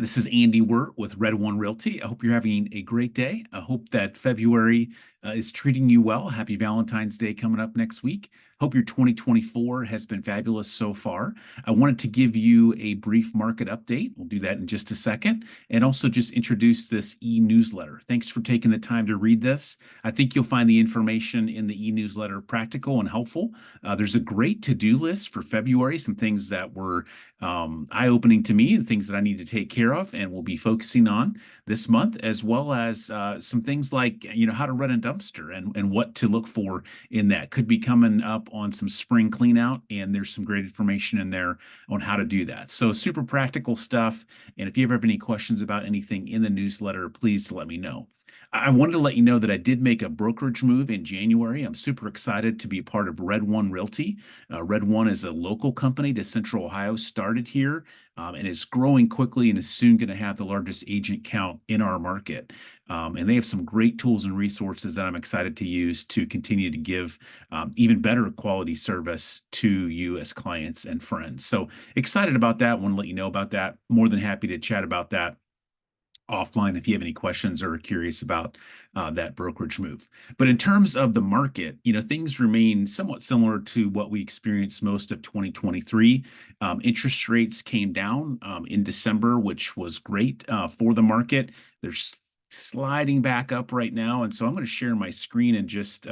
This is Andy Wirt with Red One Realty. I hope you're having a great day. I hope that February is treating you well. Happy Valentine's Day coming up next week. Hope your 2024 has been fabulous so far. I wanted to give you a brief market update. We'll do that in just a second. And also just introduce this e-newsletter. Thanks for taking the time to read this. I think you'll find the information in the e-newsletter practical and helpful. There's a great to-do list for February, some things that were eye-opening to me, the things that I need to take care of and we'll be focusing on this month, as well as some things like, how to run a dumpster and what to look for in that. Could be coming up on some spring clean out, and there's some great information in there on how to do that. So super practical stuff. And if you ever have any questions about anything in the newsletter, please let me know. I wanted to let you know that I did make a brokerage move in January. I'm super excited to be part of Red One Realty. Red One is a local company to Central Ohio, started here and is growing quickly and is soon going to have the largest agent count in our market. And they have some great tools and resources that I'm excited to use to continue to give even better quality service to you as clients and friends. So excited about that. Want to let you know about that. More than happy to chat about that offline if you have any questions or are curious about that brokerage move. But in terms of the market, things remain somewhat similar to what we experienced most of 2023. Interest rates came down in December, which was great for the market. They're sliding back up right now. And so I'm going to share my screen and just,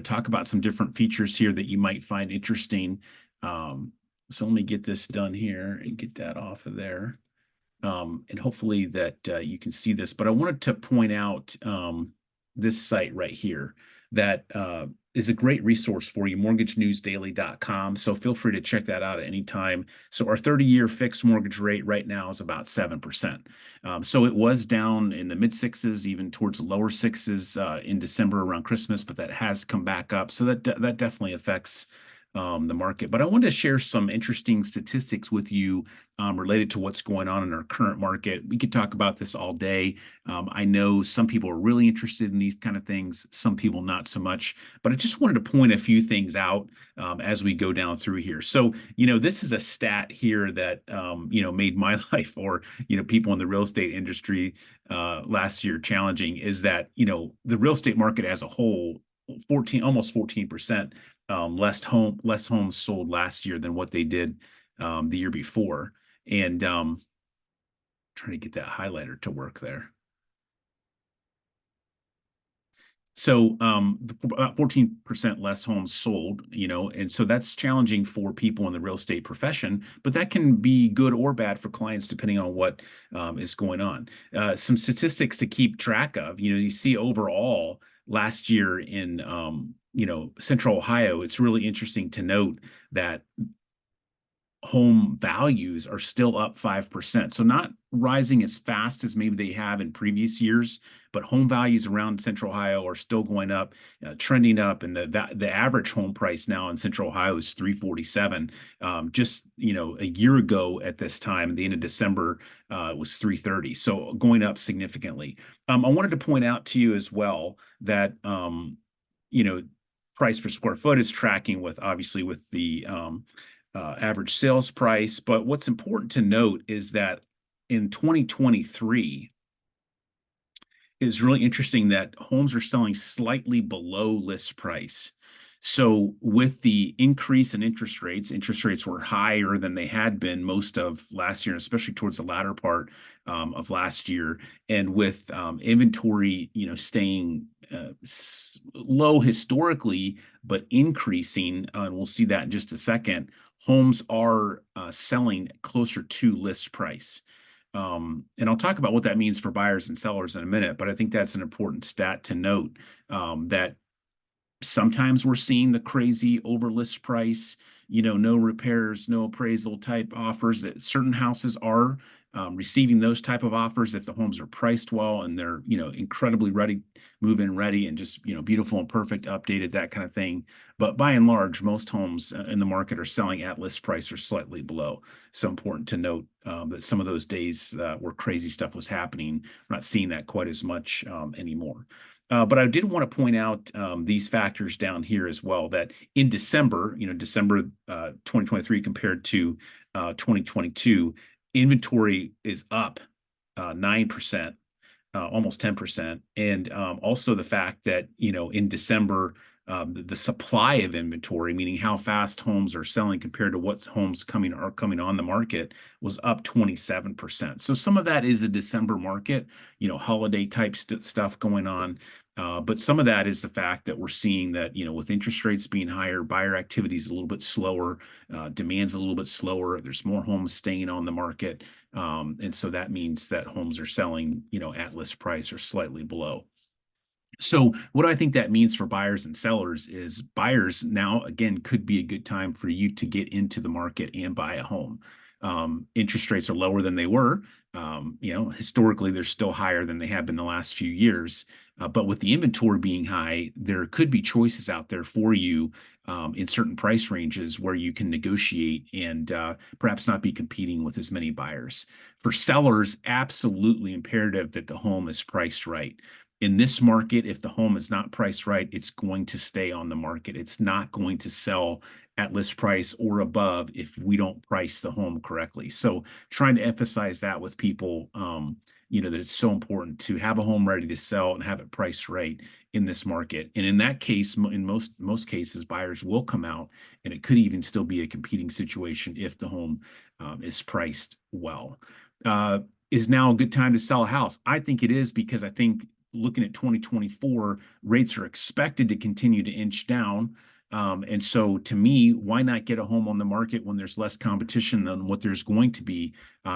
talk about some different features here that you might find interesting. So let me get this done here and get that off of there. And hopefully that you can see this, but I wanted to point out this site right here that is a great resource for you, mortgagenewsdaily.com. So feel free to check that out at any time. So our 30-year fixed mortgage rate right now is about 7%. So it was down in the mid sixes, even towards the lower sixes in December around Christmas, but that has come back up. So that definitely affects the market. But I wanted to share some interesting statistics with you related to what's going on in our current market. We could talk about this all day. I know some people are really interested in these kind of things, some people not so much, but I just wanted to point a few things out as we go down through here. So, this is a stat here that, made my life or, people in the real estate industry last year challenging, is that, the real estate market as a whole, almost 14% less homes sold last year than what they did the year before. And trying to get that highlighter to work there. So about 14% less homes sold, and so that's challenging for people in the real estate profession, but that can be good or bad for clients depending on what is going on. Some statistics to keep track of, you see overall last year in Central Ohio, it's really interesting to note that home values are still up 5%. So not rising as fast as maybe they have in previous years, but home values around Central Ohio are still going up, trending up. And the average home price now in Central Ohio is $347. Just, a year ago at this time, the end of December, it was $330. So going up significantly. I wanted to point out to you as well that, price per square foot is tracking with the average sales price. But what's important to note is that in 2023, it's really interesting that homes are selling slightly below list price. So with the increase in interest rates were higher than they had been most of last year, especially towards the latter part of last year. And with inventory, staying low historically, but increasing, and we'll see that in just a second, homes are selling closer to list price. And I'll talk about what that means for buyers and sellers in a minute, but I think that's an important stat to note that sometimes we're seeing the crazy over list price, no repairs, no appraisal type offers. That certain houses are receiving those type of offers if the homes are priced well and they're, incredibly ready, move-in ready, and just, beautiful and perfect, updated, that kind of thing. But by and large, most homes in the market are selling at list price or slightly below. So important to note that some of those days where crazy stuff was happening, we're not seeing that quite as much anymore. But I did want to point out these factors down here as well, that in December, December 2023 compared to 2022, Inventory is up 9%, almost 10%. And also the fact that, in December, the supply of inventory, meaning how fast homes are selling compared to what's homes are coming on the market, was up 27%. So some of that is a December market, holiday type stuff going on. But some of that is the fact that we're seeing that, with interest rates being higher, buyer activity is a little bit slower, demand's a little bit slower. There's more homes staying on the market. And so that means that homes are selling, at list price or slightly below. So what I think that means for buyers and sellers is buyers now, again, could be a good time for you to get into the market and buy a home. Interest rates are lower than they were. Historically, they're still higher than they have been the last few years. But with the inventory being high, there could be choices out there for you in certain price ranges where you can negotiate and perhaps not be competing with as many buyers. For sellers, absolutely imperative that the home is priced right. In this market, if the home is not priced right, it's going to stay on the market. It's not going to sell at list price or above if we don't price the home correctly. So trying to emphasize that with people, that it's so important to have a home ready to sell and have it priced right in this market. And in that case, in most cases, buyers will come out, and it could even still be a competing situation if the home is priced well. Is now a good time to sell a house? I think it is, because I think looking at 2024, rates are expected to continue to inch down. And so to me, why not get a home on the market when there's less competition than what there's going to be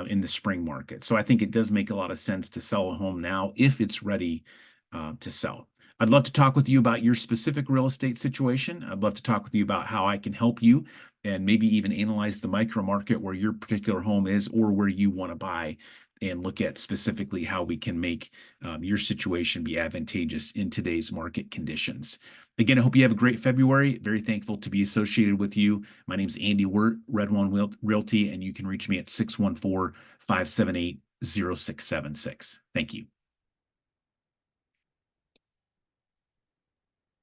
in the spring market? So I think it does make a lot of sense to sell a home now if it's ready to sell. I'd love to talk with you about your specific real estate situation. I'd love to talk with you about how I can help you and maybe even analyze the micro market where your particular home is or where you want to buy, and look at specifically how we can make your situation be advantageous in today's market conditions. Again, I hope you have a great February. Very thankful to be associated with you. My name is Andy Wirt, Red One Realty, and you can reach me at 614-578-0676. Thank you.